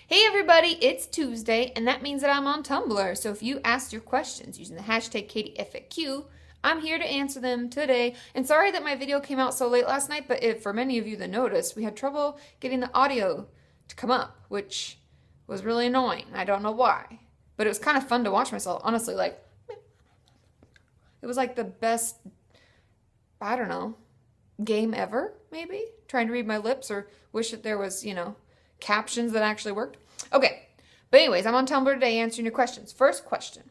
Hey everybody, it's Tuesday, and that means that I'm on Tumblr. So if you asked your questions using the hashtag KatieFAQ, I'm here to answer them today. And sorry that my video came out so late last night, but for many of you that noticed, we had trouble getting the audio to come up, which was really annoying. I don't know why. But it was kind of fun to watch myself, honestly. It was like the best, I don't know, game ever, maybe? Trying to read my lips or wish that there was, captions that actually worked. Okay, but anyways, I'm on Tumblr today answering your questions. First question.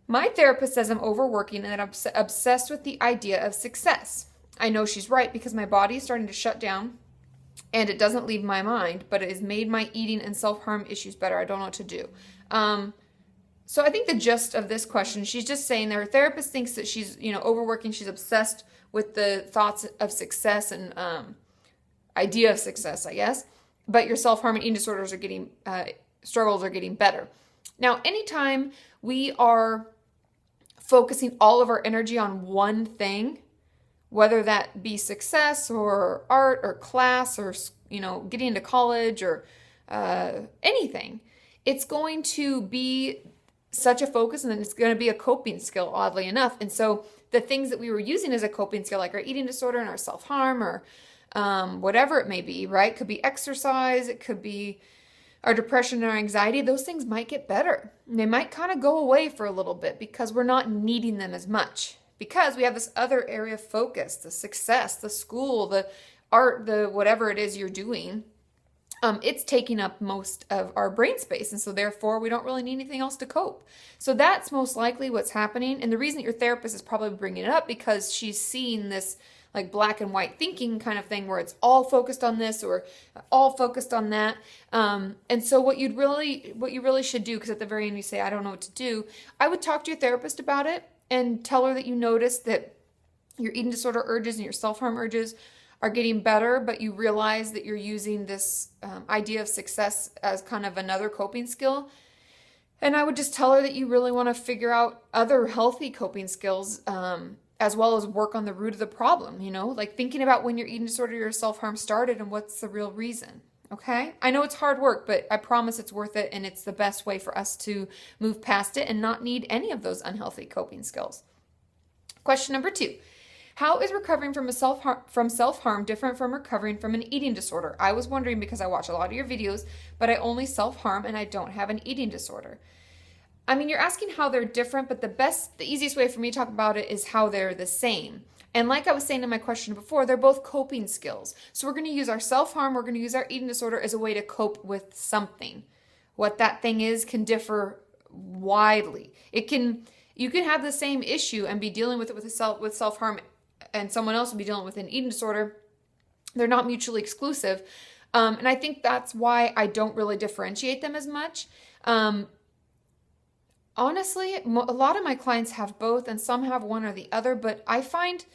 My therapist says I'm overworking and that I'm obsessed with the idea of success. I know she's right because my body is starting to shut down and it doesn't leave my mind, but it has made my eating and self-harm issues better. I don't know what to do. So I think the gist of this question, she's just saying that her therapist thinks that she's, overworking. She's obsessed with the thoughts of success and idea of success, I guess. But your self-harm and eating disorders are getting, struggles are getting better. Now, anytime we are focusing all of our energy on one thing, whether that be success or art or class or, getting into college or anything, it's going to be such a focus and then it's going to be a coping skill, oddly enough. And so the things that we were using as a coping skill, like our eating disorder and our self-harm or whatever it may be, right? It could be exercise. It could be our depression and our anxiety. Those things might get better. And they might kind of go away for a little bit because we're not needing them as much because we have this other area of focus, the success, the school, the art, the whatever it is you're doing. It's taking up most of our brain space. And so therefore we don't really need anything else to cope. So that's most likely what's happening. And the reason that your therapist is probably bringing it up because she's seeing this like black and white thinking kind of thing where it's all focused on this or all focused on that. And so what you really should do, because at the very end you say, I don't know what to do, I would talk to your therapist about it and tell her that you notice that your eating disorder urges and your self-harm urges are getting better, but you realize that you're using this idea of success as kind of another coping skill. And I would just tell her that you really want to figure out other healthy coping skills as well as work on the root of the problem, like thinking about when your eating disorder or self-harm started and what's the real reason, okay? I know it's hard work, but I promise it's worth it and it's the best way for us to move past it and not need any of those unhealthy coping skills. Question number 2. How is recovering from self-harm different from recovering from an eating disorder? I was wondering because I watch a lot of your videos, but I only self-harm and I don't have an eating disorder. I mean, you're asking how they're different, but the easiest way for me to talk about it is how they're the same. And like I was saying in my question before, they're both coping skills. So we're going to use our self-harm, we're going to use our eating disorder as a way to cope with something. What that thing is can differ widely. You can have the same issue and be dealing with it with self-harm and someone else will be dealing with an eating disorder. They're not mutually exclusive. And I think that's why I don't really differentiate them as much. Honestly, a lot of my clients have both and some have one or the other, but I find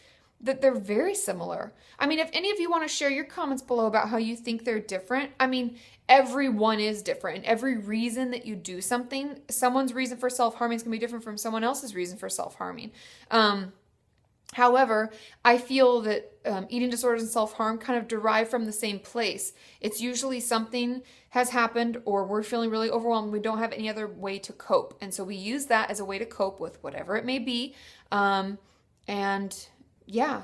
that they're very similar. I mean, if any of you want to share your comments below about how you think they're different, I mean, everyone is different. And every reason that you do something, someone's reason for self-harming is going to be different from someone else's reason for self-harming. However, I feel that eating disorders and self-harm kind of derive from the same place. It's usually something has happened or we're feeling really overwhelmed. We don't have any other way to cope. And so we use that as a way to cope with whatever it may be. And yeah,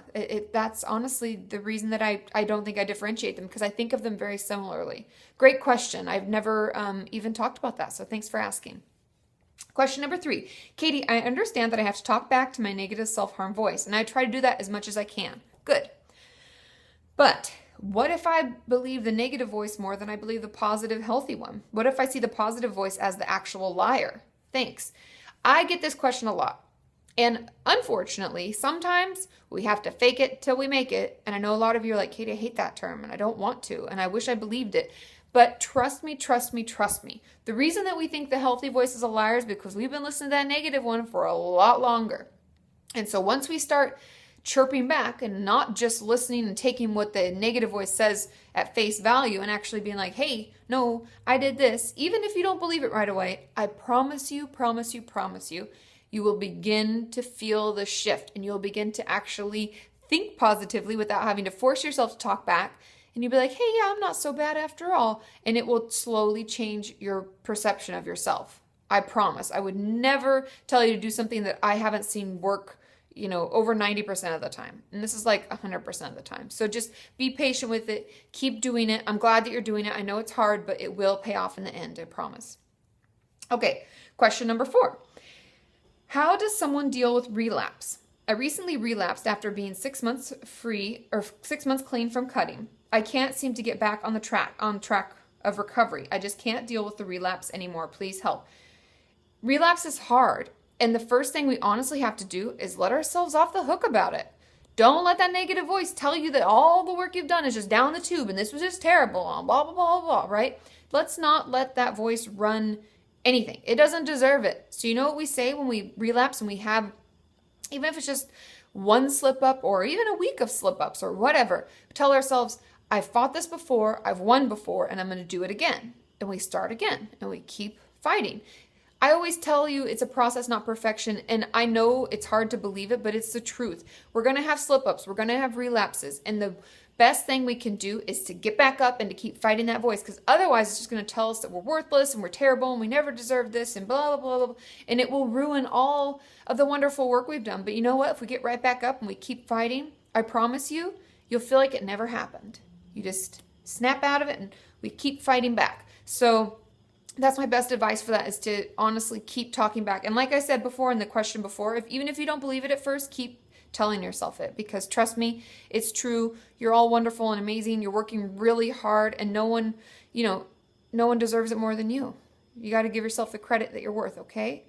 that's honestly the reason that I don't think I differentiate them because I think of them very similarly. Great question. I've never even talked about that. So thanks for asking. Question number 3. Katie, I understand that I have to talk back to my negative self-harm voice, and I try to do that as much as I can. Good. But what if I believe the negative voice more than I believe the positive, healthy one? What if I see the positive voice as the actual liar? Thanks. I get this question a lot. And unfortunately, sometimes we have to fake it till we make it. And I know a lot of you are like, Katie, I hate that term, and I don't want to, and I wish I believed it. But trust me. The reason that we think the healthy voice is a liar is because we've been listening to that negative one for a lot longer. And so once we start chirping back and not just listening and taking what the negative voice says at face value and actually being like, hey, no, I did this. Even if you don't believe it right away, I promise you, you will begin to feel the shift and you'll begin to actually think positively without having to force yourself to talk back. and you'll be like, hey, yeah, I'm not so bad after all. And it will slowly change your perception of yourself. I promise. I would never tell you to do something that I haven't seen work, over 90% of the time. And this is like 100% of the time. So just be patient with it. Keep doing it. I'm glad that you're doing it. I know it's hard, but it will pay off in the end. I promise. Okay. Question number 4. How does someone deal with relapse? I recently relapsed after being 6 months free or 6 months clean from cutting. I can't seem to get back on track of recovery. I just can't deal with the relapse anymore. Please help. Relapse is hard. And the first thing we honestly have to do is let ourselves off the hook about it. Don't let that negative voice tell you that all the work you've done is just down the tube and this was just terrible, blah, blah, blah, blah, right? Let's not let that voice run anything. It doesn't deserve it. So you know what we say when we relapse and we have, even if it's just one slip up or even a week of slip ups or whatever, we tell ourselves, I've fought this before, I've won before, and I'm going to do it again. And we start again and we keep fighting. I always tell you it's a process, not perfection. And I know it's hard to believe it, but it's the truth. We're going to have slip-ups. We're going to have relapses. And the best thing we can do is to get back up and to keep fighting that voice. Because otherwise it's just going to tell us that we're worthless and we're terrible and we never deserve this and blah, blah, blah, blah. And it will ruin all of the wonderful work we've done. But you know what? If we get right back up and we keep fighting, I promise you, you'll feel like it never happened. You just snap out of it and we keep fighting back. So that's my best advice for that, is to honestly keep talking back. And like I said before in the question before, even if you don't believe it at first, keep telling yourself it, because trust me, it's true. You're all wonderful and amazing. You're working really hard, and no one deserves it more than you. You got to give yourself the credit that you're worth, okay?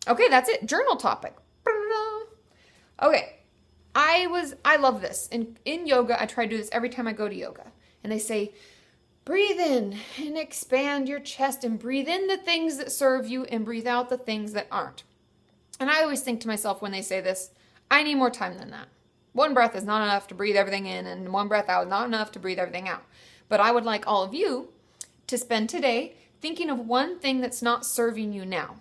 Okay, that's it. Journal topic. Okay. I love this. In yoga, I try to do this every time I go to yoga. And they say, breathe in and expand your chest and breathe in the things that serve you and breathe out the things that aren't. And I always think to myself when they say this, I need more time than that. One breath is not enough to breathe everything in, and one breath out is not enough to breathe everything out. But I would like all of you to spend today thinking of one thing that's not serving you now.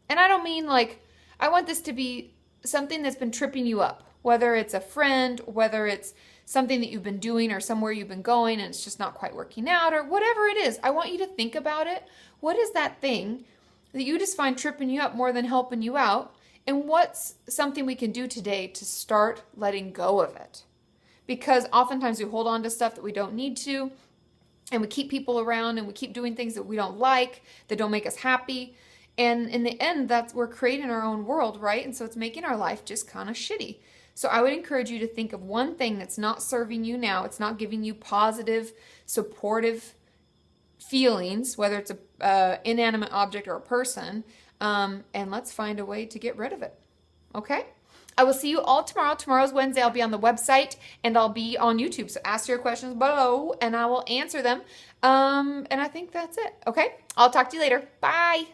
And I don't mean I want this to be something that's been tripping you up, whether it's a friend, whether it's something that you've been doing or somewhere you've been going and it's just not quite working out, or whatever it is. I want you to think about it. What is that thing that you just find tripping you up more than helping you out? And what's something we can do today to start letting go of it? Because oftentimes we hold on to stuff that we don't need to, and we keep people around and we keep doing things that we don't like, that don't make us happy. And in the end, we're creating our own world, right? And so it's making our life just kind of shitty. So I would encourage you to think of one thing that's not serving you now. It's not giving you positive, supportive feelings, whether it's a inanimate object or a person, and let's find a way to get rid of it. Okay? I will see you all tomorrow. Tomorrow's Wednesday. I'll be on the website and I'll be on YouTube. So ask your questions below and I will answer them. And I think that's it. Okay? I'll talk to you later. Bye.